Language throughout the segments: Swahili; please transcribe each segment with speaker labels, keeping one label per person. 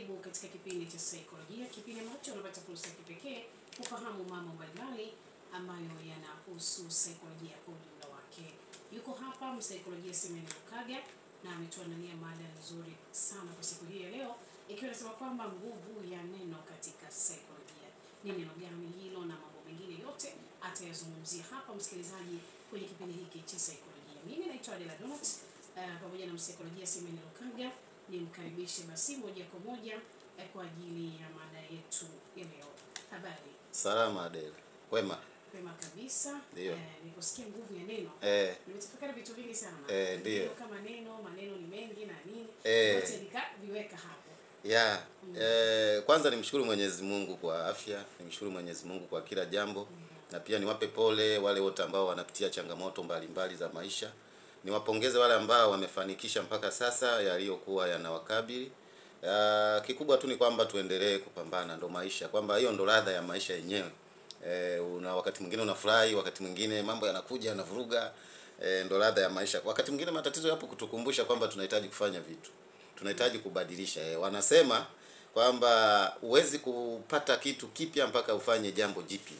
Speaker 1: Karibu katika kipindi cha saikolojia, kipindi ambacho unapata fursa ya kipekee kufahamu mambo mbalimbali ambayo yanahusu saikolojia kwa ujumla wake. Yuko hapa msaikolojia Simeni Lukaga na ametuandalia mada nzuri sana kwa siku hii ya leo, ikiwa inasema kwamba nguvu ya neno katika saikolojia. Ni neno gani hilo na mambo mengine yote atayazungumzia hapa msikilizaji kwenye kipindi hiki cha saikolojia. Mimi naitwa Adela Donut pamoja na msaikolojia Simeni Lukaga. Nimkaribishe basi moja kwa moja kwa ajili ya mada yetu ya leo. Habari?
Speaker 2: Salama Adela. Kwema?
Speaker 1: Kwema kabisa. Niliposikia nguvu ya neno. Nimetafakari vitu vingi sana.
Speaker 2: Ndio.
Speaker 1: Kama maneno ni mengi na nini. Yote nikaviweka hapo.
Speaker 2: Kwanza nimshukuru Mwenyezi Mungu kwa afya, nimshukuru Mwenyezi Mungu kwa kila jambo. Na pia niwape pole wale wote ambao wanapitia changamoto mbalimbali za maisha. Niwapongeze wale ambao wamefanikisha mpaka sasa yaliyokuwa yanawakabili. Kikubwa tu ni kwamba tuendelee kupambana, ndo maisha. Kwamba hiyo ndo ladha ya maisha yenyewe. Una wakati mwingine unafurahi, wakati mwingine mambo yanakuja yanavuruga. Ndo ladha ya maisha. Wakati mwingine matatizo yapo kutukumbusha kwamba tunahitaji kufanya vitu. Tunahitaji kubadilisha. Wanasema kwamba huwezi kupata kitu kipya mpaka ufanye jambo jipya.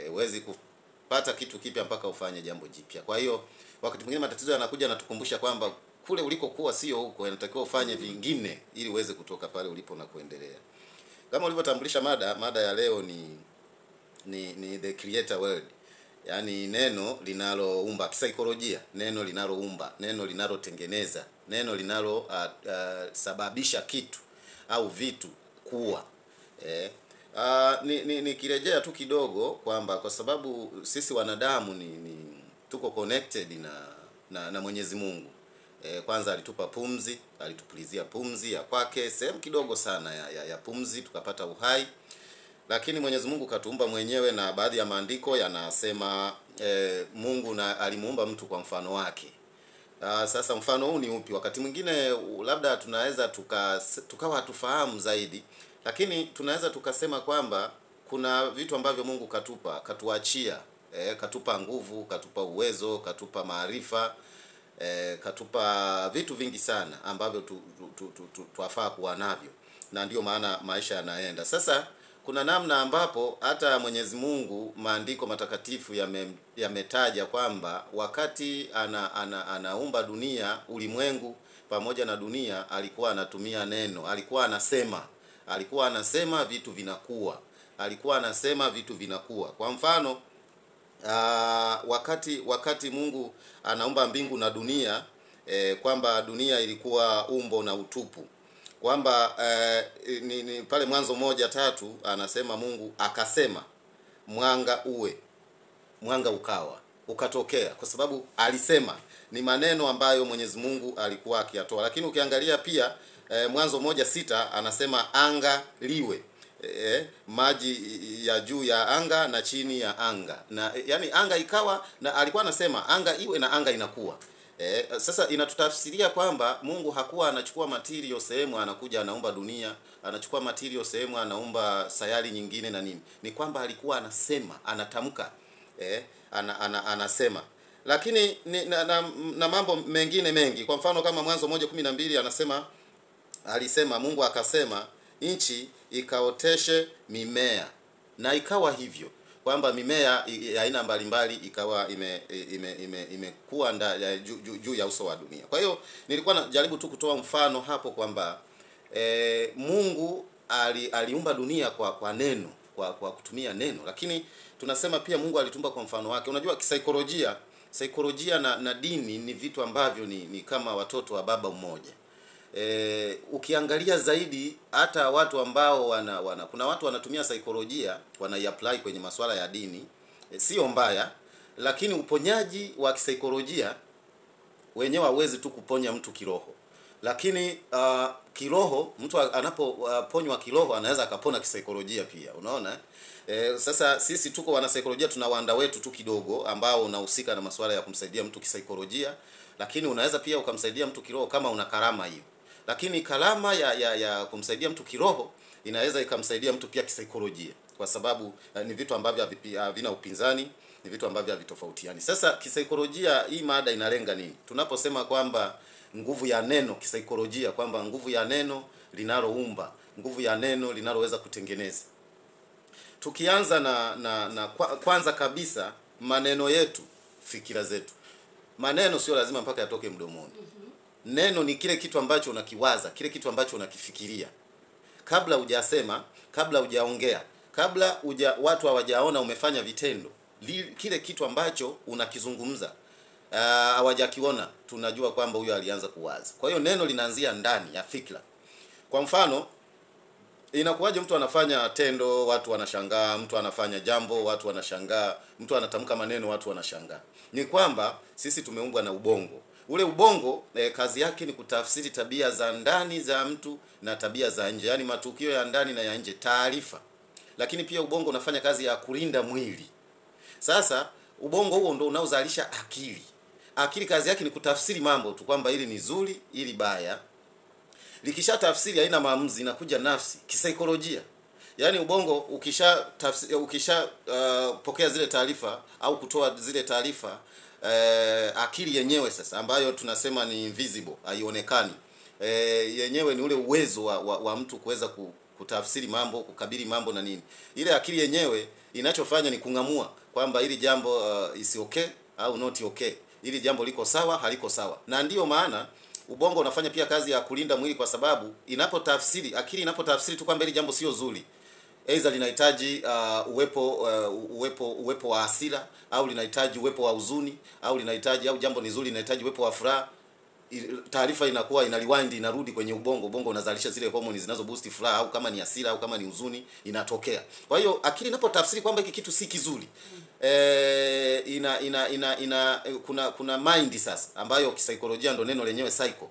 Speaker 2: Huwezi kupata kitu kipya mpaka ufanye jambo jipya. Kwa hiyo wakati mwingine matatizo yanakuja na tukumbusha kwamba kule ulikokuwa sio huko, inatakiwa ufanye vingine ili uweze kutoka pale ulipo na kuendelea. Kama ulivyotambulisha mada ya leo ni the creator word. Yaani neno linaloumba kisaikolojia, neno linaloumba, neno linalotengeneza, neno linalo sababisha kitu au vitu kuwa. Nikirejea tu kidogo kwamba kwa sababu sisi wanadamu tuko connected na Mwenyezi Mungu. Kwanza alitupa pumzi, alitupulizia pumzi ya kwake, sehemu kidogo sana ya pumzi tukapata uhai. Lakini Mwenyezi Mungu katuumba mwenyewe, na baadhi ya maandiko yanasema Mungu alimuumba mtu kwa mfano wake. Sasa mfano huu ni upi? Wakati mwingine labda tunaweza tukawa hatufahamu zaidi, lakini tunaweza tukasema kwamba kuna vitu ambavyo Mungu katuachia, katupa nguvu, katupa uwezo, katupa maarifa, katupa vitu vingi sana ambavyo tuafaa kuwa navyo, na ndio maana maisha yanaenda. Sasa kuna namna ambapo hata Mwenyezi Mungu maandiko matakatifu yametaja kwamba wakati anaumba dunia, ulimwengu pamoja na dunia, alikuwa anatumia neno, alikuwa anasema vitu vinakuwa, alikuwa anasema vitu vinakuwa. Kwa mfano wakati Mungu anaumba mbingu na dunia, kwamba dunia ilikuwa umbo na utupu, kwamba pale Mwanzo 1:3 anasema Mungu akasema mwanga uwe, mwanga ukawa, ukatokea. Kwa sababu alisema, ni maneno ambayo Mwenyezi Mungu alikuwa akiyatoa. Lakini ukiangalia pia Mwanzo 1:6 anasema anga liwe, maji ya juu ya anga na chini ya anga, na yani anga ikawa, na alikuwa anasema anga iwe na anga inakuwa. Sasa inatutafsiria kwamba Mungu hakuwa anachukua material sehemu anakuja anaumba dunia, anachukua material sehemu anaumba sayari nyingine na nini. Ni kwamba alikuwa anasema, anatamka, anasema. Lakini na mambo mengine mengi. Kwa mfano kama Mwanzo 1:12 anasema, alisema Mungu akasema nchi ikaoteshe mimea, na ikawa hivyo, kwamba mimea ya aina mbalimbali ikawa imekuwa juu ya uso wa dunia. Kwa hiyo nilikuwa najaribu tu kutoa mfano hapo kwamba Mungu aliumba dunia kwa neno, kwa kutumia neno. Lakini tunasema pia Mungu alitumba kwa mfano wake. Unajua saikolojia na dini ni vitu ambavyo ni kama watoto wa baba mmoja. Ukiangalia zaidi hata watu ambao kuna watu wanatumia saikolojia wanaiapply kwenye masuala ya dini, sio mbaya, lakini uponyaji wa kisaikolojia wenyewe hauwezi tu kuponya mtu kiroho. Lakini kiroho, mtu anapoponywa kiroho anaweza akapona kisaikolojia pia, unaona? Sasa sisi tuko wana saikolojia, tuna wanda wetu tu kidogo ambao unahusika na masuala ya kumsaidia mtu kisaikolojia, lakini unaweza pia ukamsaidia mtu kiroho kama una karama hiyo. Lakini kalama ya kumsaidia mtu kiroho inaweza ikamsaidia mtu pia kisaikolojia, kwa sababu ni vitu ambavyo havina upinzani, ni vitu ambavyo havitofautiani. Sasa kisaikolojia hii mada inalenga nini? Tunaposema kwamba nguvu ya neno kisaikolojia, kwamba nguvu ya neno linaloumba, nguvu ya neno linaloweza kutengeneza. Tukianza kwanza kabisa maneno yetu, fikira zetu. Maneno sio lazima mpaka yatoke mdomoni. Neno ni kile kitu ambacho unakiwaza, kile kitu ambacho unakifikiria. Kabla hujasema, kabla hujaongea, kabla watu hawajaona umefanya vitendo, kile kitu ambacho unakizungumza hawajakiona, tunajua kwamba huyo alianza kuwaza. Kwa hiyo neno linaanzia ndani ya fikra. Kwa mfano, inakuwaje mtu anafanya tendo, watu wanashangaa, mtu anafanya jambo, watu wanashangaa, mtu anatamka maneno, watu wanashangaa. Ni kwamba sisi tumeumbwa na ubongo. Ule ubongo kazi yake ni kutafsiri tabia za ndani za mtu na tabia za nje, yani matukio ya ndani na ya nje, taarifa. Lakini pia ubongo unafanya kazi ya kulinda mwili. Sasa ubongo huo ndio unaozalisha akili. Akili kazi yake ni kutafsiri mambo tu, kwamba hili ni zuri, hili baya. Likisha tafsiri haina maamuzi, inakuja nafsi, kisaikolojia. Yaani ubongo ukisha pokea zile taarifa au kutoa zile taarifa, akili yenyewe sasa ambayo tunasema ni invisible, haionekani. Yenyewe ni ule uwezo wa mtu kuweza kutafsiri mambo, kukabili mambo na nini. Ile akili yenyewe inachofanya ni kung'amua kwamba hili jambo is okay au not okay. Hili jambo liko sawa, haliko sawa. Na ndiyo maana ubongo unafanya pia kazi ya kulinda mwili, kwa sababu akili inapotafsiri tu kwamba hili jambo sio zuri, aidha linahitaji uwepo wa hasira, au linahitaji uwepo wa huzuni, au jambo ni zuri linahitaji uwepo wa furaha, taarifa inakuwa ina rewind, inarudi kwenye ubongo. Ubongo unazalisha zile hormones zinazo boost furaha, au kama ni hasira au kama ni huzuni inatokea. Kwa hiyo akili inapotafsiri kwamba hiki kitu si kizuri, kuna mind sasa, ambayo kisaikolojia ndo neno lenyewe psycho.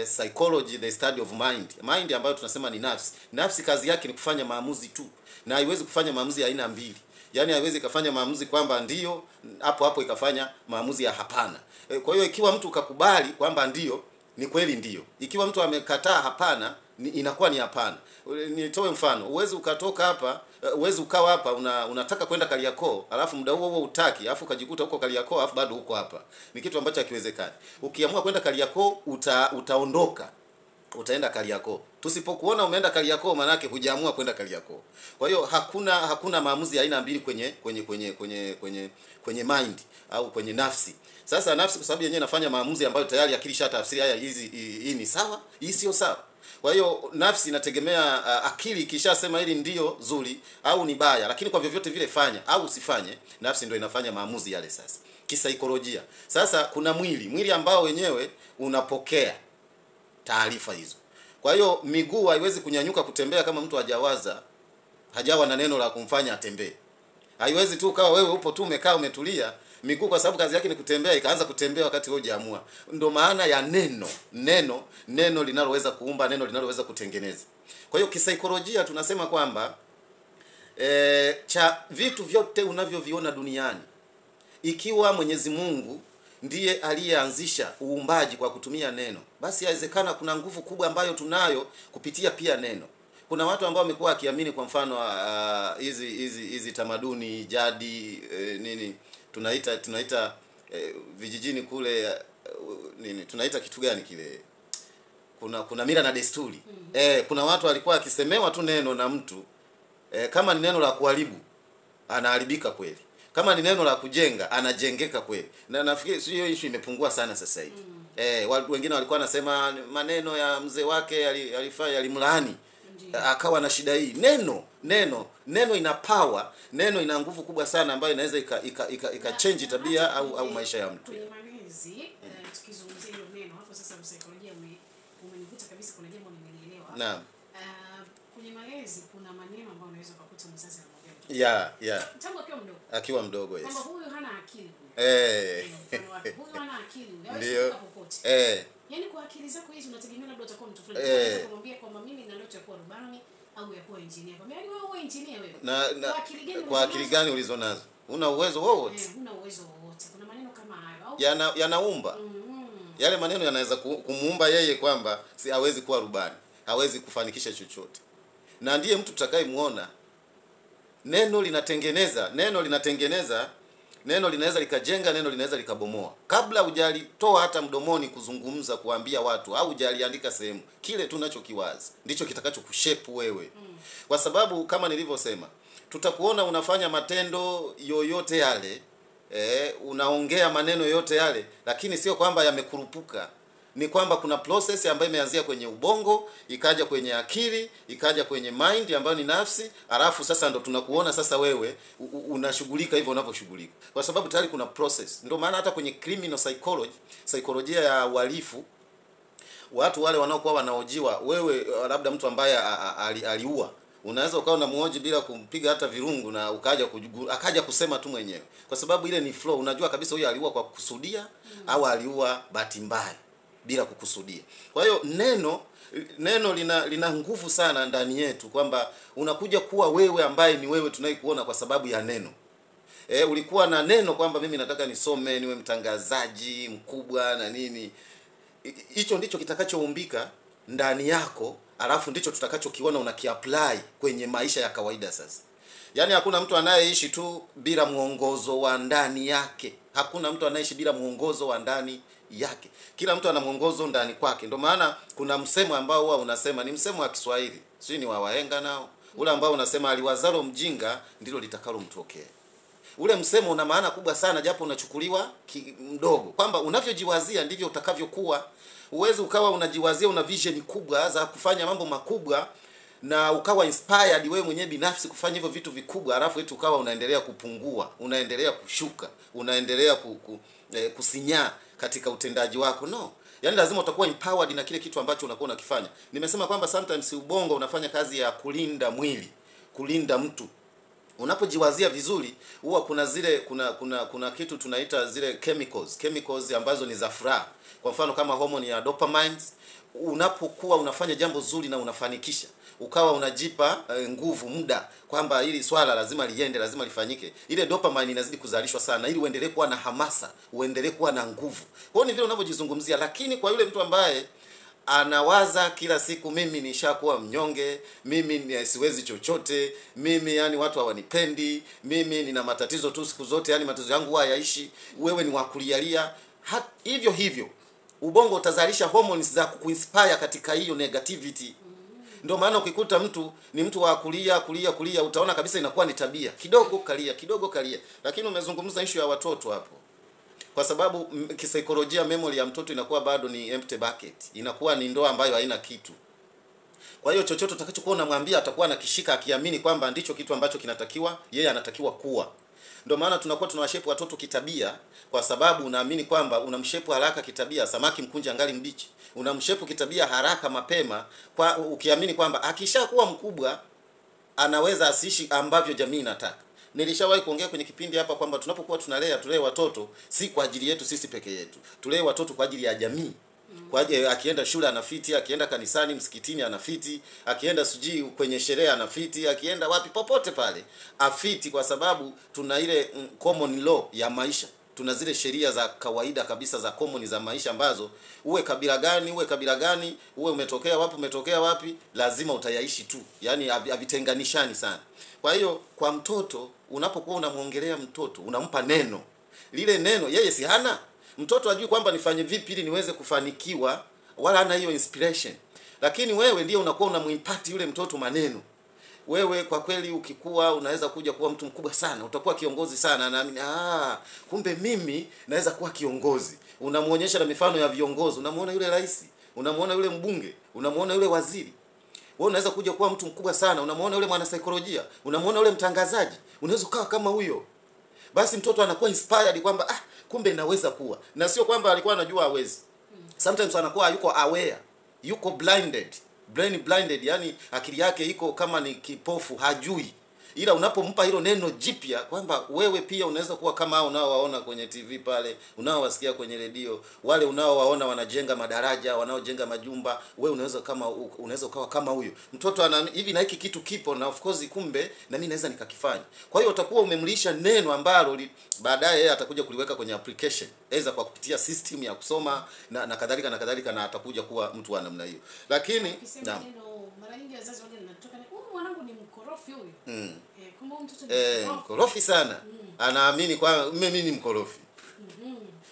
Speaker 2: Psychology, the study of mind. Mind ambayo tunasema ni nafsi. Nafsi kazi yake ni kufanya maamuzi tu, na haiwezi kufanya maamuzi ya aina mbili. Yaani haiwezi kufanya maamuzi kwamba ndio hapo ikafanya maamuzi ya hapana. Kwa hiyo ikiwa mtu ukakubali kwamba ndio, ni kweli ndio. Ikiwa mtu amekataa hapana, inakuwa ni hapana. Nitoe mfano, uwezi ukawa hapa unataka kwenda Kariakoo, alafu muda huo utaki, alafu ukajikuta huko Kariakoo, alafu bado huko hapa. Ni kitu ambacho hakiwezekani. Ukiamua kwenda Kariakoo, utaondoka, utaenda Kariakoo. Tusipokuona umeenda Kariakoo, maana yake hujaamua kwenda Kariakoo. Kwa hiyo hakuna maamuzi ya aina mbili kwenye mind au kwenye nafsi. Sasa nafsi, kwa sababu yenyewe inafanya maamuzi ambayo tayari akili shatafsiri, haya hii ni sawa, hii sio sawa. Kwa hiyo nafsi inategemea akili ikishasema hili ndio zuri au ni baya, lakini kwa vyovyote vile fanya au usifanye, nafsi ndio inafanya maamuzi yale. Sasa kisaikolojia, sasa kuna mwili ambao wenyewe unapokea taarifa hizo. Kwa hiyo miguu haiwezi kunyanyuka kutembea kama mtu hajawa na neno la kumfanya atembee. Haiwezi tu kawa wewe upo tu umekaa umetulia, miguu kwa sababu kazi yake ni kutembea ikaanza kutembea wakati wewe hujaamua. Ndio maana ya neno linaloweza kuumba, neno linaloweza kutengeneza. Kwa hiyo kisaikolojia tunasema kwamba vitu vyote unavyoviona duniani, ikiwa Mwenyezi Mungu ndiye aliyeanzisha uumbaji kwa kutumia neno, basi inawezekana kuna nguvu kubwa ambayo tunayo kupitia pia neno. Kuna watu ambao wamekuwa wakiamini, kwa mfano hizi tamaduni jadi, tunaita vijijini kule tunaita kitu gani kile, kuna mila na desturi. Kuna watu walikuwa akisemewa tu neno na mtu, kama ni neno la kuharibu anaharibika kweli, kama ni neno la kujenga anajengeka kweli. Na nafikiri hiyo issue imepungua sana sasa hivi. Watu wengine walikuwa wanasema maneno ya mzee wake yalimlaani, akawa na shida hii. Neno ina power, neno ina nguvu kubwa sana ambayo inaweza ika change tabia au maisha ya mtu.
Speaker 1: Kwenye malezi, tukizungumzia hilo neno hapo sasa, msaikolojia umenivuta kabisa, kuna jambo nimelielewa.
Speaker 2: Naam.
Speaker 1: Kwenye malezi kuna maneno ambayo unaweza kukuta mzazi anamwambia mtoto. Tangu akiwa mdogo.
Speaker 2: Yes.
Speaker 1: Kwamba huyu hana akili. Huyu hana akili.
Speaker 2: Ndio.
Speaker 1: Yaani kwa akili zako hizi unategemea labda utakuwa mtu fulani. Unaweza kumwambia kwamba mimi nina ndoto ya kuwa rubani au ya kuwa engineer. Kwamba yaani wewe uwe engineer wewe.
Speaker 2: Kwa akili gani ulizonazo? Una uwezo wowote?
Speaker 1: Huna uwezo wowote. Kuna maneno kama hayo.
Speaker 2: Yanaumba. Yale maneno yanaweza kumuumba yeye kwamba hawezi kuwa rubani, hawezi kufanikisha chochote. Na ndiye mtu tutakayemuona. Neno linatengeneza Neno linaweza likajenga, neno linaweza likabomoa. Kabla hujalitoa hata mdomoni kuzungumza, kuambia watu, au hujaliandika sehemu, kile tunachokiwaza ndicho kitakacho kushepu wewe. Kwa sababu kama nilivyosema, tutakuona unafanya matendo yoyote yale, unaongea maneno yote yale, lakini sio kwamba yamekurupuka. Ni kwamba kuna process ambayo imeanzia kwenye ubongo, ikaja kwenye akili, ikaja kwenye mind ambayo ni nafsi, alafu sasa ndo tunakuona sasa wewe unashughulika hivyo unavyoshughulika. Kwa sababu tayari kuna process. Ndio maana hata kwenye criminal psychology, saikolojia ya uhalifu, watu wale wanaokuwa wanaojiwa, wewe labda mtu ambaye aliua, unaweza ukawa unamuoji bila kumpiga hata virungu na akaja kusema tu mwenyewe. Kwa sababu ile ni flow, unajua kabisa huyu aliua kwa kukusudia au aliua bahati mbaya bila kukusudia. Kwa hiyo neno lina nguvu sana ndani yetu, kwamba unakuja kuwa wewe ambaye ni wewe tunayekuona kwa sababu ya neno. Ulikuwa na neno kwamba mimi nataka nisome, niwe mtangazaji mkubwa na nini. Hicho ndicho kitakachoumbika ndani yako, alafu ndicho tutakachokiona unakiapply kwenye maisha ya kawaida sasa. Yaani hakuna mtu anayeishi tu bila muongozo wa ndani yake. Hakuna mtu anaishi bila muongozo wa ndani yake. Kila mtu ana muongozo ndani kwake. Ndio maana kuna msemo ambao huwa unasema, ni msemo wa Kiswahili, sio ni wa wahenga nao, ule ambao unasema aliwazalo mjinga ndilo litakalo mtokea. Ule msemo una maana kubwa sana, japo unachukuliwa mdogo, kwamba unavyojiwazia ndivyo utakavyokuwa. Uwezi ukawa unajiwazia una vision kubwa za kufanya mambo makubwa na ukawa inspired wewe mwenyewe binafsi kufanya hivyo vitu vikubwa, alafu eti ukawa unaendelea kupungua, unaendelea kushuka, unaendelea kusinyaa katika utendaji wako. No. Yaani lazima utakuwa empowered na kile kitu ambacho unakuwa unakifanya. Nimesema kwamba sometimes ubongo unafanya kazi ya kulinda mwili, kulinda mtu. Unapojiwazia vizuri, huwa kuna kitu tunaita zile chemicals ambazo ni za furaha. Kwa mfano kama hormone ya dopamine. Unapokuwa unafanya jambo zuri na unafanikisha, ukawa unajipa nguvu, muda, kwamba hili swala lazima liende, lazima lifanyike, ile dopamine inazidi kuzalishwa sana ili uendelee kuwa na hamasa, uendelee kuwa na nguvu. Kwa hiyo ni vile unavyojizungumzia. Lakini kwa yule mtu ambaye anawaza kila siku, mimi nishakuwa mnyonge, mimi siwezi chochote, mimi yani watu hawanipendi, mimi nina matatizo tu siku zote, yani matatizo yangu hayaishi, wewe ni wakulialia, hivyo ubongo utazalisha hormones za kukuinspire katika hiyo negativity. Ndio maana ukikuta mtu ni mtu wa kulia, utaona kabisa inakuwa ni tabia, kidogo kalia. Lakini umezungumza issue ya watoto hapo, kwa sababu kisaikolojia memory ya mtoto inakuwa bado ni empty bucket, inakuwa ni ndoo ambayo haina kitu. Kwa hiyo chochote utakachokuwa unamwambia atakuwa anakishika, akiamini kwamba ndicho kitu ambacho kinatakiwa yeye anatakiwa kuwa. Ndio maana tunakuwa tunawashape watoto kitabia, kwa sababu unaamini kwamba unamshape haraka kitabia, samaki mkunje angali mbichi. Unamshape kitabia haraka mapema, kwa ukiamini kwamba akishakuwa mkubwa anaweza asiishi ambavyo jamii inataka. Nilishawahi kuongea kwenye kipindi hapa kwamba tunapokuwa tulee watoto si kwa ajili yetu sisi peke yetu. Tulee watoto kwa ajili ya jamii. Kwa ajili akienda shule anafiti, akienda kanisani, msikitini anafiti, akienda suji kwenye sherehe anafiti, akienda wapi popote pale afiti, kwa sababu tuna ile common law ya maisha. Tuna zile sheria za kawaida kabisa za common za maisha ambazo uwe kabila gani, uwe umetokea wapi, lazima utayaishi tu. Yaani havitenganishani sana. Kwa hiyo kwa mtoto, unapokuwa unamuongelea mtoto, unampa neno. Lile neno yeye si hana. Mtoto ajui kwamba nifanye vipi ili niweze kufanikiwa, wala hana hiyo inspiration. Lakini wewe ndiye unakuwa unamuimpart yule mtoto maneno. Wewe kwa kweli ukikua unaweza kuja kuwa mtu mkubwa sana, utakuwa kiongozi sana, naamini kumbe mimi naweza kuwa kiongozi. Unamuonyesha na mifano ya viongozi, unamuona yule rais, unamuona yule mbunge, unamuona yule waziri. Wewe unaweza kuja kuwa mtu mkubwa sana, unamuona yule mwanasaikolojia, unamuona yule mtangazaji, unaweza kuwa kama huyo. Basi mtoto anakuwa inspired kwamba kumbe naweza kuwa. Na sio kwamba alikuwa anajua hawezi. Sometimes anakuwa yuko aware, yuko blinded, yani akili yake iko kama ni kipofu, hajui. Ila unapompa hilo neno jipya kwamba wewe pia unaweza kuwa kama hao unaowaona kwenye TV pale, unaowasikia kwenye redio, wale unaowaona wanajenga madaraja, wanaojenga majumba, wewe unaweza ukawa kama huyo. Mtoto ana hivi na hiki kitu kipo, na of course kumbe na mimi naweza nikakifanya. Kwa hiyo utakuwa umemlisha neno ambalo baadaye yeye atakuja kuliweka kwenye application, aidha kwa kupitia system ya kusoma na kadhalika, na atakuja kuwa mtu wa namna hiyo. Lakini
Speaker 1: mara nyingi wazazi wale wanatoka mwanangu ni mkorofi huyo. Kwamba mtoto
Speaker 2: ni
Speaker 1: ni
Speaker 2: mkorofi sana. Anaamini kwa mimi ni mkorofi.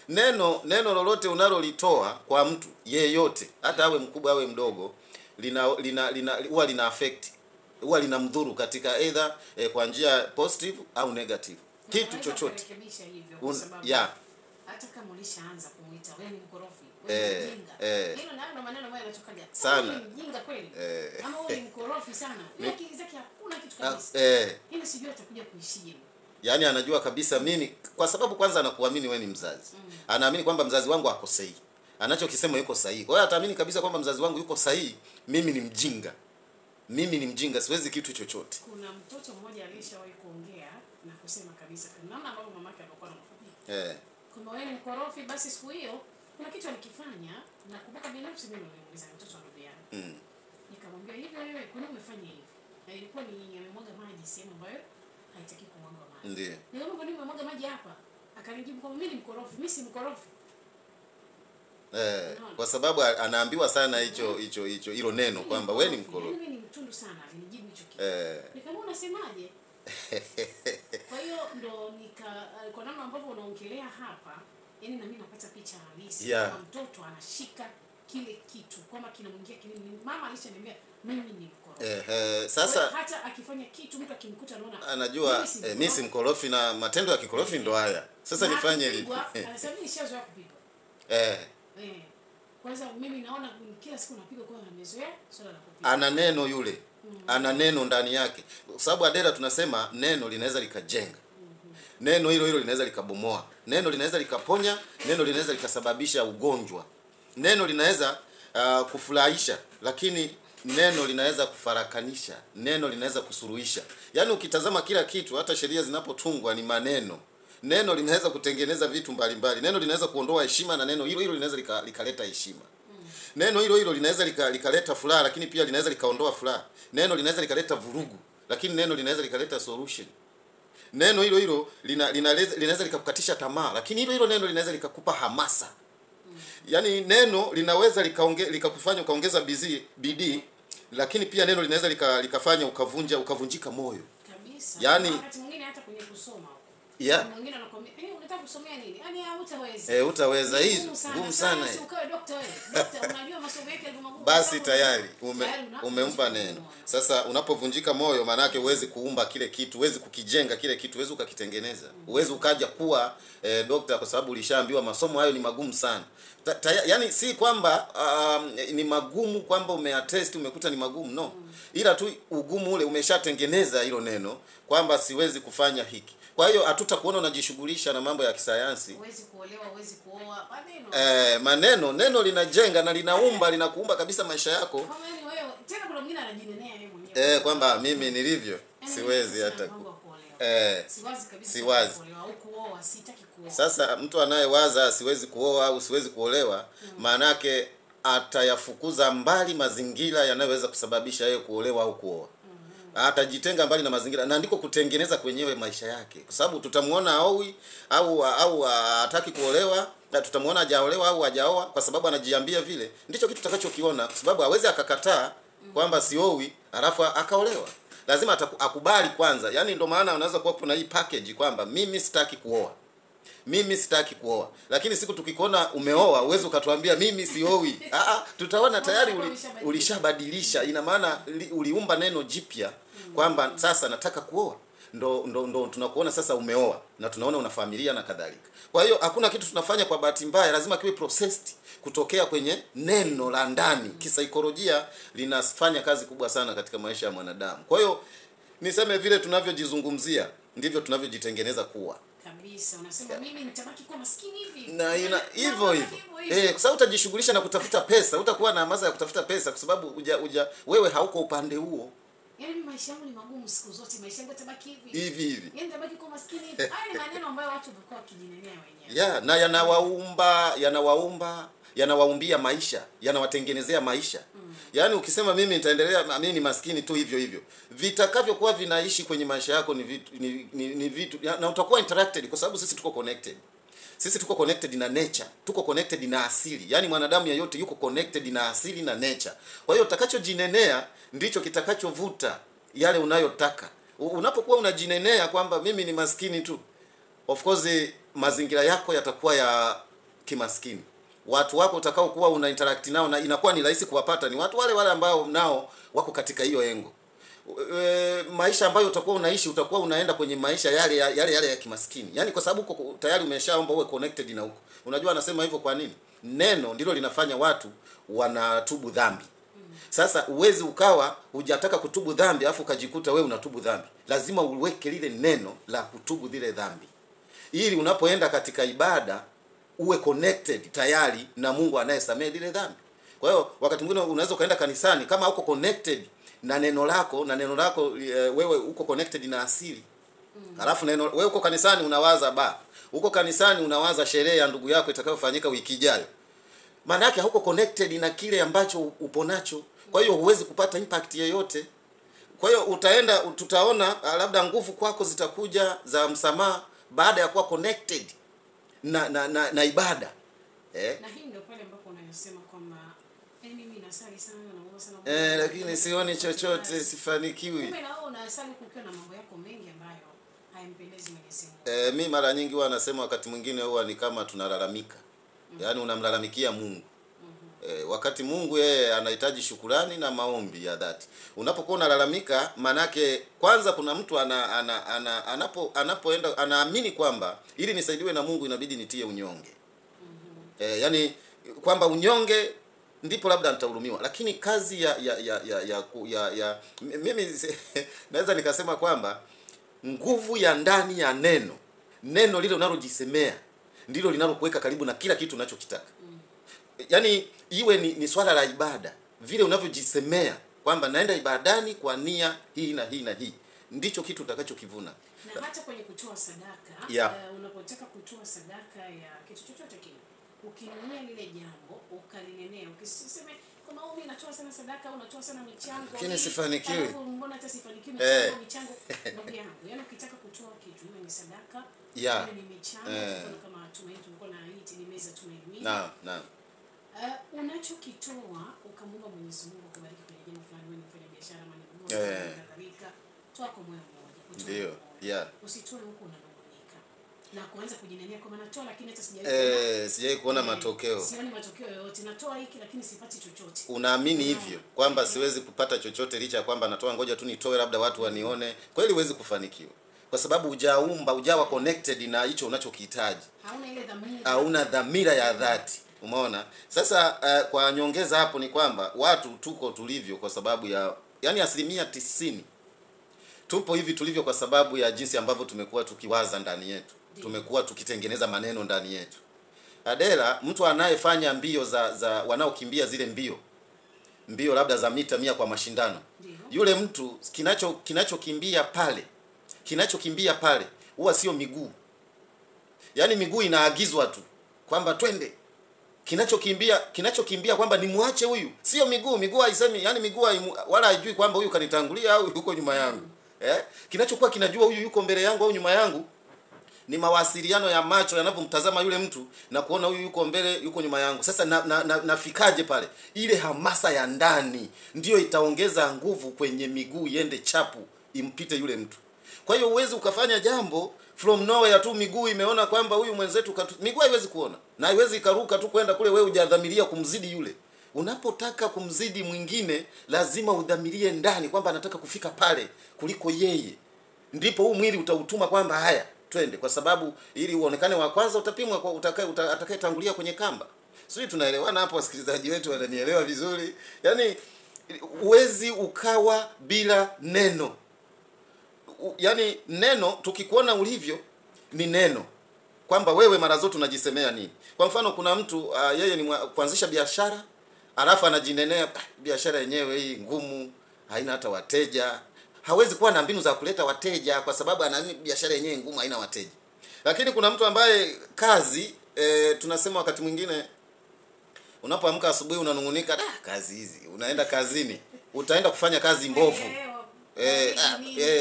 Speaker 2: Neno lolote unalolitoa kwa mtu yeyote, hata awe mkubwa awe mdogo, huwa lina affect, huwa linamdhuru katika either kwa njia positive au negative. Kitu chochote.
Speaker 1: Kwa sababu hata kama ulishaanza kumuita wewe ni mkorofi, wewe ni mjinga. Hilo ndio maneno ambayo yanatokaga
Speaker 2: sana.
Speaker 1: Wewe ni mjinga kweli. Ama wewe ni mkorofi sana. Yeye akili zake hakuna kitu kabisa. Hilo sijui atakuja kuishije.
Speaker 2: Yaani anajua kabisa mimi, kwa sababu kwanza anakuamini wewe ni mzazi. Anaamini kwamba mzazi wangu hakosei. Anachokisema yuko sahihi. Kwa hiyo ataamini kabisa kwamba mzazi wangu yuko sahihi, mimi ni mjinga. Mimi ni mjinga, siwezi kitu chochote.
Speaker 1: Kuna mtoto mmoja alishawahi kuongea na kusema kabisa namna ambavyo mamake alikuwa anamfanyia. Kama wewe ni mkorofi, basi siku hiyo kuna kitu alikifanya na kumbuka binafsi mimi nilimuuliza mtoto wa ndugu yangu. Nikamwambia hivi, wewe kwa nini umefanya hivi? Na ilikuwa ni amemwaga maji sehemu ambayo haitaki kumwaga maji.
Speaker 2: Ndiyo.
Speaker 1: Nikamwambia kwa nini umemwaga maji hapa? Akanijibu kwamba mimi ni mkorofi, mimi si mkorofi.
Speaker 2: Kwa sababu anaambiwa sana hilo neno kwamba wewe ni mkorofi.
Speaker 1: Mimi ni mtundu sana, alinijibu hicho kitu. Nikamwona unasemaje? Kwa hiyo ndo kwa namna ambavyo unaongelea hapa, yani na mimi napata picha halisi kama mtoto anashika kile kitu kama kinamwingia kilini. Mama alishaniambia mimi ni mkorofi.
Speaker 2: Sasa
Speaker 1: hata akifanya kitu mtu akimkuta anaona
Speaker 2: anajua mimi si mkorofi na matendo ya kikorofi ndo haya. Sasa nifanye hivi.
Speaker 1: Anasema mimi nishazoea kupigwa. Kwanza mimi naona kila siku napigwa kwa nimezoea swala la kupigwa. Ana
Speaker 2: neno yule. Ana neno ndani yake. Kwa sababu Adela tunasema neno linaweza likajenga. Neno hilo linaweza likabomoa. Neno linaweza likaponya, neno linaweza likasababisha ugonjwa. Neno linaweza kufurahisha, lakini neno linaweza kufarakanisha. Neno linaweza kusuruhisha. Yaani ukitazama kila kitu, hata sheria zinapotungwa ni maneno. Neno linaweza kutengeneza vitu mbalimbali. Neno linaweza kuondoa heshima na neno hilo linaweza likaleta heshima. Neno hilo linaweza likaleta furaha, lakini pia linaweza likaondoa furaha. Neno linaweza likaleta vurugu, lakini neno linaweza likaleta solution. Neno hilo linaweza likakukatisha tamaa, lakini hilo neno linaweza likakupa hamasa. Yaani neno linaweza likakufanya ukaongeza bidii, lakini pia neno linaweza likafanya ukavunjika moyo.
Speaker 1: Kabisa.
Speaker 2: Yaani
Speaker 1: wakati mwingine hata kwenye kusoma. Mwingine anakuambia, unataka kusomea nini? Yaani hutaweza.
Speaker 2: Utaweza hizo. Ngumu sana.
Speaker 1: Ukawe daktari wewe. Daktari unajua masomo yake yalivyo magumu.
Speaker 2: Basi tayari umempa neno. Sasa unapovunjika moyo maana yake huwezi kuumba kile kitu, huwezi kukijenga kile kitu, huwezi ukakitengeneza. Huwezi ukaja kuwa daktari kwa sababu ulishaambiwa masomo hayo ni magumu sana. Yaani si kwamba ni magumu kwamba umeatest umekuta ni magumu, no. Ila tu ugumu ule umeshatengeneza hilo neno kwamba siwezi kufanya hiki. Kwa hiyo hatutakuona unajishughulisha na mambo ya kisayansi.
Speaker 1: Huwezi kuolewa, huwezi kuoa, maneno.
Speaker 2: Neno linajenga na linaumba, linakuumba kabisa maisha yako.
Speaker 1: Kama yani wewe tena kuna mwingine anajinenea yeye mwenyewe.
Speaker 2: Kwamba mimi nilivyo siwezi hata
Speaker 1: siwazi kabisa.
Speaker 2: Siwazi.
Speaker 1: Au kuoa, sitaki kuoa.
Speaker 2: Sasa mtu anayewaza siwezi kuoa au siwezi kuolewa, maana yake atayafukuza mbali mazingira yanayoweza kusababisha yeye kuolewa au kuoa. Atajitenga mbali na mazingira na ndiko kutengeneza kwenyewe maisha yake. Kwa sababu tutamuona aoi au hataki kuolewa, na tutamuona hajaolewa au hajaoa kwa sababu anajiambia vile. Ndicho kitu tutakachokiona kwa sababu hawezi akakataa kwamba siowi alafu akaolewa. Lazima akubali kwanza. Yaani ndio maana unaweza kuwa kuna hii package kwamba mimi sitaki kuoa. Mimi sitaki kuoa. Lakini siku tukikuona umeoa uwezo ukatuambia mimi siowi. Tutaona tayari ulishabadilisha. Ina maana uliumba neno jipya kwamba sasa nataka kuoa. Ndo tunakuona sasa umeoa na tunaona una familia na kadhalika. Kwa hiyo hakuna kitu tunafanya kwa bahati mbaya, lazima kiwe processed kutokea kwenye neno la ndani. Kisaikolojia linafanya kazi kubwa sana katika maisha ya mwanadamu. Kwa hiyo niseme vile tunavyojizungumzia ndivyo tunavyojitengeneza kuwa.
Speaker 1: Kabisa, unasema mimi nitabaki kuwa maskini hivi.
Speaker 2: Na hivyo. Kwa sababu utajishughulisha na kutafuta pesa, utakuwa na hamasa ya kutafuta pesa kwa sababu wewe hauko upande huo.
Speaker 1: Yaani maisha yangu ni magumu siku zote, maisha yangu yatabaki hivi.
Speaker 2: Hivi.
Speaker 1: Yaani nitabaki kuwa maskini hivi. Haya ni maneno ambayo watu wamekuwa wakijinenea wenyewe.
Speaker 2: Na yanawaumbia maisha, yanawatengenezea maisha. Yaani ukisema mimi nitaendelea mimi ni maskini tu hivyo. Vitakavyokuwa vinaishi kwenye maisha yako ni vitu na utakuwa interacted kwa sababu sisi tuko connected. Sisi tuko connected na nature, tuko connected na asili. Yaani mwanadamu yeyote yuko connected na asili na nature. Kwa hiyo utakachojinenea ndicho kitakachovuta yale unayotaka. Unapokuwa unajinenea kwamba mimi ni maskini tu, of course mazingira yako yatakuwa ya kimaskini. Watu wako utakao kuwa una interact nao na inakuwa ni rahisi kuwapata ni watu wale ambao nao wako katika hiyo engo. Maisha ambayo utakuwa unaishi, utakuwa unaenda kwenye maisha yale ya kimaskini. Yaani kwa sababu uko tayari umeshaomba uwe connected na huko. Unajua anasema hivyo kwa nini? Neno ndilo linafanya watu wanatubu dhambi. Sasa uwezi ukawa hujataka kutubu dhambi afu ukajikuta wewe unatubu dhambi. Lazima uweke lile neno la kutubu zile dhambi, ili unapoenda katika ibada uwe connected tayari na Mungu anayesamehe lile dhambi. Kwa hiyo wakati mwingine unaweza kaenda kanisani kama uko connected na neno lako wewe uko connected na asili. Alafu wewe uko kanisani unawaza uko kanisani unawaza sherehe ya ndugu yako itakayofanyika wiki ijayo. Maana yake hauko connected na kile ambacho upo nacho. Kwa hiyo huwezi kupata impact yoyote. Kwa hiyo tutaona labda nguvu kwako zitakuja za msamaha baada ya kuwa connected na ibada.
Speaker 1: Na hii ndio pale ambapo unayosema kwamba mimi nasali sana na Mungu sana.
Speaker 2: Lakini sioni chochote, sifanikiwi.
Speaker 1: Kumbe na wewe unasali ukiwa na mambo yako mengi ambayo hayampendezi Mwenyezi Mungu.
Speaker 2: Mimi mara nyingi huwa nasema wakati mwingine huwa ni kama tunalalamika. Yaani unamlalamikia Mungu. Wakati Mungu yeye anahitaji shukrani na maombi ya dhati. Unapokuwa unalalamika, manake kwanza kuna mtu anapoenda anaamini kwamba ili nisaidiwe na Mungu inabidi nitie unyonge. Yaani kwamba unyonge ndipo labda nitahurumiwa. Lakini kazi ya mimi naweza nikasema kwamba nguvu ya ndani ya neno lile unalojisemea ndilo linalokuweka karibu na kila kitu unachokitaka. Yaani iwe ni swala la ibada, vile unavyojisemea kwamba naenda ibadani kwa nia hii na hii na hii, ndicho kitu utakachokivuna.
Speaker 1: Na hata kwenye kutoa sadaka, unapotaka kutoa sadaka ya kitu chochote kile, ukinuia lile jambo, ukalinenea, ukisema kama mimi natoa sana sadaka au natoa sana michango,
Speaker 2: lakini sifanikiwi.
Speaker 1: Mbona hata sifanikiwi michango? Ndugu yangu, yaani ukitaka kutoa kitu, iwe ni sadaka, iwe ni michango, kama tumaini tulikuwa na hii ni meza tumaini.
Speaker 2: Naam.
Speaker 1: Unachokitoa ukamwomba Mwenyezi Mungu kubariki kwenye jambo fulani, wewe unafanya biashara ama ni mgonjwa kadhalika, toa kwa moyo mmoja.
Speaker 2: Ndio.
Speaker 1: Usitoe huko unanungunika na kuanza kujinenea kama natoa lakini hata
Speaker 2: sijai kuona matokeo.
Speaker 1: Sioni matokeo yoyote. Natoa hiki lakini sipati chochote.
Speaker 2: Unaamini hivyo kwamba siwezi kupata chochote licha ya kwamba natoa, ngoja tu nitoe labda watu wanione. Kweli huwezi kufanikiwa. Kwa sababu hujawa connected na hicho unachokihitaji.
Speaker 1: Hauna ile dhamira.
Speaker 2: Hauna dhamira ya dhati. Umeona? Sasa kwa nyongeza hapo ni kwamba watu tuko tulivyo kwa sababu ya, yani 90% tupo hivi tulivyo kwa sababu ya jinsi ambavyo tumekuwa tukiwaza ndani yetu. Tumekuwa tukitengeneza maneno ndani yetu. Adela, mtu anayefanya mbio za wanaokimbia zile mbio labda za mita 100 kwa mashindano. Yule mtu kinachokimbia pale huwa sio miguu. Yaani miguu inaagizwa tu kwamba twende. Kinachokimbia kwamba nimwache huyu, sio miguu haisemi, yani miguu wala haijui kwamba huyu kanitangulia au yuko nyuma yangu. Kinachokuwa kinajua huyu yuko mbele yangu au nyuma yangu ni mawasiliano ya macho yanapomtazama yule mtu na kuona huyu yuko mbele yuko nyuma yangu. Sasa nafikaje pale? Ile hamasa ya ndani ndio itaongeza nguvu kwenye miguu iende chapu impite yule mtu. Kwa hiyo uwezi ukafanya jambo from nowhere tu miguu imeona kwamba huyu mwenzetu miguu haiwezi kuona na haiwezi ikaruka tu kwenda kule wewe hujadhamiria kumzidi yule. Unapotaka kumzidi mwingine lazima udhamirie ndani kwamba anataka kufika pale kuliko yeye. Ndipo huu mwili utautuma kwamba haya twende, kwa sababu ili uonekane wa kwanza utapimwa kwa atakayetangulia kwenye kamba. Sisi tunaelewana hapo, wasikilizaji wetu wananielewa vizuri. Yaani uwezi ukawa bila neno. Yaani neno tukikuona ulivyo ni neno kwamba wewe mara zote unajisemea nini. Kwa mfano kuna mtu yeye ni kuanzisha biashara, alafu anajinenea biashara yenyewe hii ngumu, haina hata wateja. Hawezi kuwa na mbinu za kuleta wateja kwa sababu anaamini biashara yenyewe ngumu, haina wateja. Lakini kuna mtu ambaye kazi tunasema wakati mwingine unapoamka asubuhi unanungunika, kazi hizi, unaenda kazini, utaenda kufanya kazi mbovu.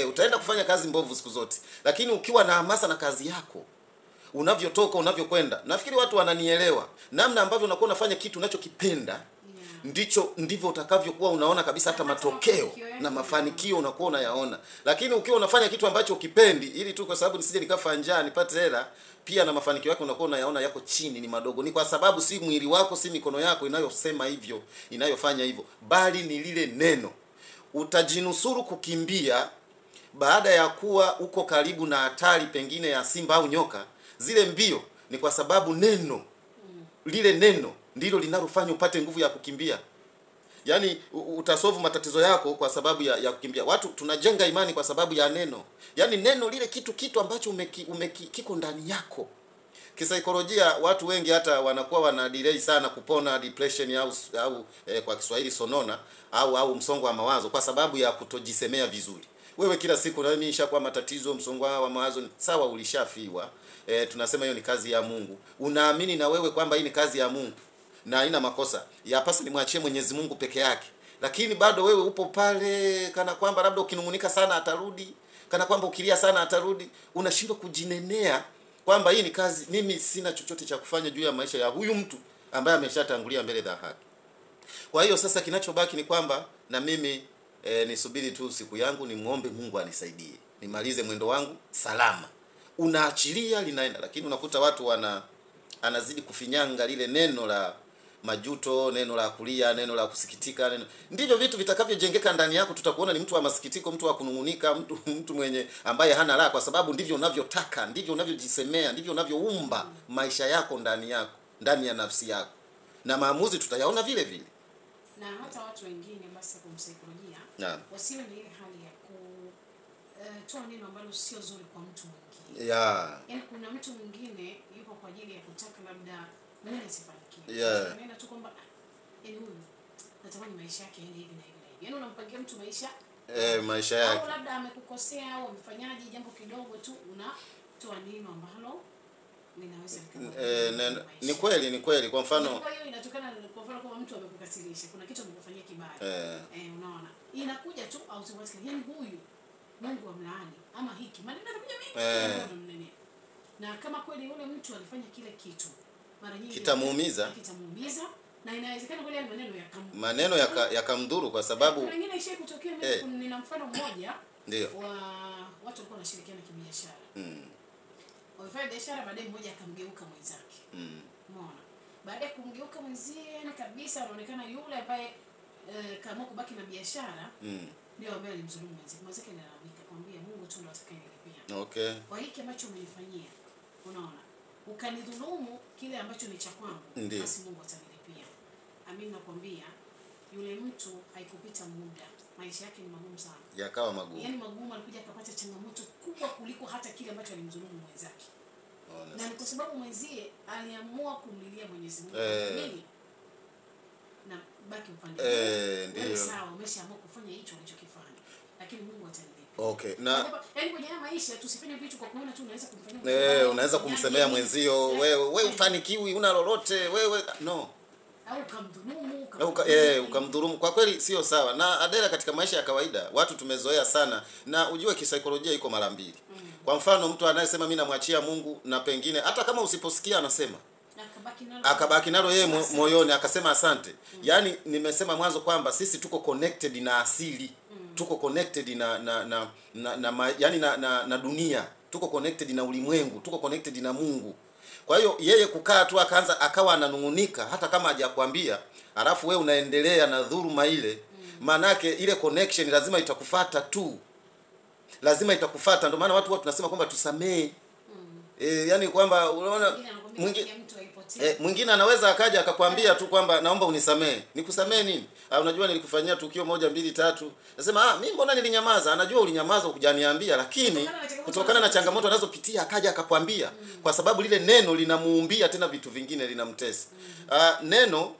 Speaker 2: Utaenda kufanya kazi mbovu siku zote. Lakini ukiwa na hamasa na kazi yako, unavyotoka unavyokwenda, nafikiri watu wananielewa namna ambavyo unakuwa unafanya kitu unachokipenda. ndivyo utakavyokuwa unaona kabisa hata matokeo na mafanikio unakuwa unayaona. Lakini ukiwa unafanya kitu ambacho ukipendi ili tu kwa sababu nisije nikafa njaa nipate hela, pia na mafanikio yake unakuwa unayaona yako chini, ni madogo. Ni kwa sababu si mwili wako, si mikono yako inayosema hivyo, inayofanya hivyo, bali ni lile neno. Utajinusuru kukimbia baada ya kuwa uko karibu na hatari pengine ya simba au nyoka. Zile mbio ni kwa sababu neno, lile neno ndilo linalofanya upate nguvu ya kukimbia. Yaani utasolve matatizo yako kwa sababu ya kukimbia. Watu tunajenga imani kwa sababu ya neno. Yaani neno lile kitu ambacho kiko ndani yako. Kisaikolojia watu wengi hata wanakuwa wana delay sana kupona depression au kwa Kiswahili sonona au msongo wa mawazo kwa sababu ya kutojisemea vizuri. Wewe kila siku na mimi nishakuwa matatizo, msongo wa mawazo, sawa, ulishafiwa. Tunasema hiyo ni kazi ya Mungu. Unaamini na wewe kwamba hii ni kazi ya Mungu na haina makosa, yapasa nimwachie Mwenyezi Mungu peke yake. Lakini bado wewe upo pale kana kwamba labda ukinungunika sana atarudi, kana kwamba ukilia sana atarudi. Unashindwa kujinenea kwamba hii ni kazi, mimi sina chochote cha kufanya juu ya maisha ya huyu mtu ambaye ameshatangulia mbele za haki. Kwa hiyo sasa kinachobaki ni kwamba na mimi nisubiri tu siku yangu, ni muombe Mungu anisaidie nimalize mwendo wangu salama. Unaachilia linaenda, lakini unakuta watu anazidi kufinyanga lile neno la majuto, neno la kulia, neno la kusikitika, ndivyo vitu vitakavyojengeka ndani yako. Tutakuona ni mtu wa masikitiko, mtu wa kunungunika, mtu mwenye ambaye hana raha, kwa sababu ndivyo unavyotaka, ndivyo unavyojisemea, ndivyo unavyoumba maisha yako ndani yako, ndani ya nafsi yako, na maamuzi tutayaona vile vile.
Speaker 1: Na hata watu wengine basi kwa msaikolojia wasiwe na ile hali ya kutoa neno ambalo sio zuri kwa mtu mwingine. Yaani kuna mtu mwingine yupo kwa ajili ya kutaka labda mimi nisifanikiwe. Anaenda tu kwamba yaani huyu natamani maisha yake yaende hivi na hivi na hivi. Yaani unampangia mtu maisha yake. Au labda amekukosea au amefanyaje jambo kidogo tu, unatoa neno ambalo linaweza
Speaker 2: ni kweli. Kwa mfano
Speaker 1: hiyo inatokana kwa mfano kama mtu amekukasirisha, kuna kitu amekufanyia kibaya. Unaona? Inakuja tu automatically, yaani huyu Mungu amlaani ama hiki. Maneno yanakuja mengi. Na kama kweli yule mtu alifanya kile kitu, mara nyingi kitamuumiza na inawezekana kweli maneno yakamdhuru kwa sababu kuna wengine ishie kutokea. Mimi nina mfano mmoja
Speaker 2: ndio
Speaker 1: wa watu walikuwa wanashirikiana kibiashara. Wafanya biashara, baadaye mmoja akamgeuka mwenzake. Umeona? Baada ya kumgeuka mwenzie kabisa, anaonekana yule ambaye kama kubaki na biashara ndio ambaye alimdhulumu mwenzake. Analalamika kwambia Mungu tu ndo atakayenilipia. Kwa hiki ambacho umenifanyia, unaona, ukanidhulumu kile ambacho ni cha kwangu, basi Mungu atanilipia. Amini nakwambia yule mtu haikupita muda, maisha yake ni magumu sana.
Speaker 2: Yakawa magumu.
Speaker 1: Yaani magumu, alikuja akapata changamoto kubwa kuliko hata kile ambacho alimdhulumu mwenzake. Na ni kwa sababu mwenzie aliamua kumlilia Mwenyezi Mungu. Nini? Na baki upande.
Speaker 2: Ndio.
Speaker 1: Sawa, umeshaamua kufanya hicho unachokifanya, lakini Mungu atanilipia.
Speaker 2: Na
Speaker 1: yaani kwenye maisha tusifanye vitu kwa kuona tu unaweza kumfanyia
Speaker 2: unaweza kumsemea mwenzio, wewe ufanikiwi, una lolote, wewe
Speaker 1: au
Speaker 2: ukamdhulumu. Kwa kweli sio sawa. Na Adela, katika maisha ya kawaida watu tumezoea sana, na ujue kisaikolojia iko mara mbili. Kwa mfano mtu anayesema mimi namwachia Mungu, na pengine hata kama usiposikia anasema akabaki nalo yeye moyoni akasema asante. Yaani nimesema mwanzo kwamba sisi tuko connected na asili. Tuko connected na dunia, tuko connected na ulimwengu, tuko connected na Mungu. Kwa hiyo yeye kukaa tu akawa ananungunika hata kama hajakwambia, alafu wewe unaendelea na dhuluma ile, manake ile connection lazima itakufuata tu. Lazima itakufuata. Ndio maana watu tunasema kwamba tusamee. Yaani kwamba unaona mwingine anaweza akaja akakwambia tu kwamba naomba unisamee. Nikusamee nini? Unajua nilikufanyia tukio 1 2 3. Nasema mimi mbona nilinyamaza? Anajua ulinyamaza ukujaniambia, lakini kutokana na changamoto anazopitia akaja akakwambia, kwa sababu lile neno linamuumbia tena vitu vingine, linamtesa.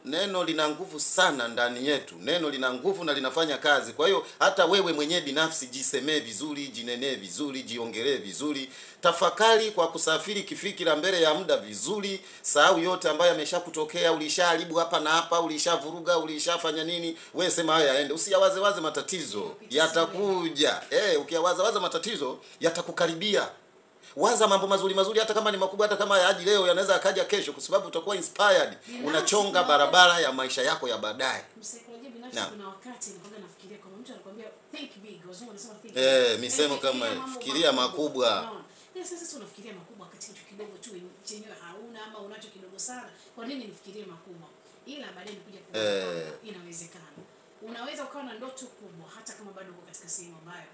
Speaker 2: Neno lina nguvu sana ndani yetu. Neno lina nguvu na linafanya kazi. Kwa hiyo hata wewe mwenyewe binafsi jisemee vizuri, jinenee vizuri, jiongelee vizuri. Tafakari kwa kusafiri kifikira mbele ya muda vizuri. Sahau yote ambayo yameshakutokea, ulishaharibu hapa na hapa, ulishavuruga, ulishafanya nini. Wewe sema haya yaende. Usiyawaze matatizo, yatakuja. Ukiyawaza matatizo yatakukaribia. Waza mambo mazuri mazuri, hata kama ni makubwa, hata kama yaji leo yanaweza akaja kesho, kwa sababu utakuwa inspired. Unachonga barabara ya maisha yako ya baadaye.
Speaker 1: Msaikolojia binafsi kuna wakati nilikuwa nafikiria kama mtu anakuambia think big, wazungu wanasema think
Speaker 2: big. Misemo kama fikiria makubwa.
Speaker 1: Sasa unafikiria makubwa wakati kitu kidogo tu chenyewe hauna, ama unacho kidogo sana. Kwa nini nifikirie makubwa? Ila baadaye nikuja kuona inawezekana. Unaweza ukawa na ndoto kubwa hata kama bado uko katika sehemu ambayo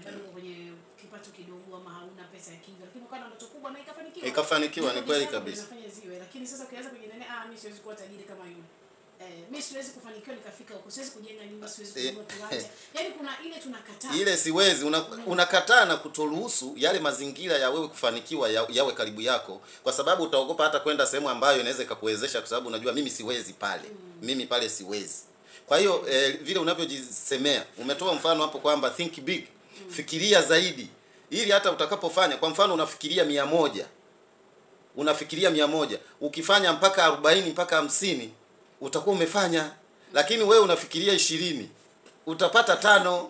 Speaker 1: bado uko kwenye kipato kidogo ama hauna pesa ya kinga, lakini ukawa na ndoto kubwa na ikafanikiwa.
Speaker 2: Ikafanikiwa, ni kweli kabisa.
Speaker 1: Lakini sasa ukianza kujidhania mimi siwezi kuwa tajiri kama yule. Mimi siwezi kufanikiwa nikafika huko, siwezi kujenga nyumba, siwezi kununua kiwanja. Yaani kuna ile tunakataa. Ile
Speaker 2: siwezi, unakataa na kutoruhusu yale mazingira ya wewe kufanikiwa yawe karibu yako, kwa sababu utaogopa hata kwenda sehemu ambayo inaweza ikakuwezesha, kwa sababu unajua mimi siwezi pale. Mimi pale siwezi. Kwa hiyo vile unavyojisemea, umetoa mfano hapo kwamba think big. Fikiria zaidi. Ili hata utakapofanya, kwa mfano unafikiria 100. Unafikiria 100, ukifanya mpaka 40 mpaka 50 utakuwa umefanya. Lakini wewe unafikiria 20, utapata 5.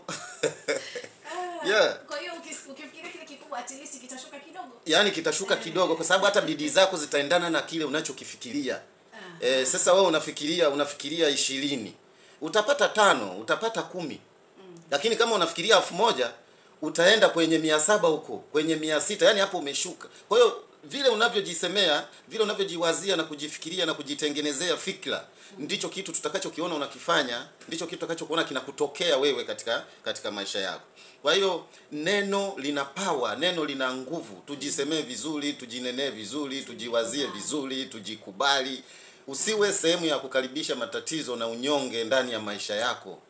Speaker 1: Yeah. Kwa hiyo ukifikiria kile kikubwa at least kitashuka kidogo.
Speaker 2: Yaani kitashuka kidogo, kwa sababu hata bidii zako zitaendana na kile unachokifikiria. Sasa wewe unafikiria 20, utapata 5, utapata 10. Lakini kama unafikiria 1000, utaenda kwenye 700 huko, kwenye 600, yani hapo umeshuka. Kwa hiyo vile unavyojisemea, vile unavyojiwazia na kujifikiria na kujitengenezea fikra, ndicho kitu tutakachokiona unakifanya, ndicho kitu tutakachokuona kinakutokea wewe katika maisha yako. Kwa hiyo neno lina power, neno lina nguvu. Tujisemee vizuri, tujinenee vizuri, tujiwazie vizuri, tujikubali. Usiwe sehemu ya kukaribisha matatizo na unyonge ndani ya maisha yako.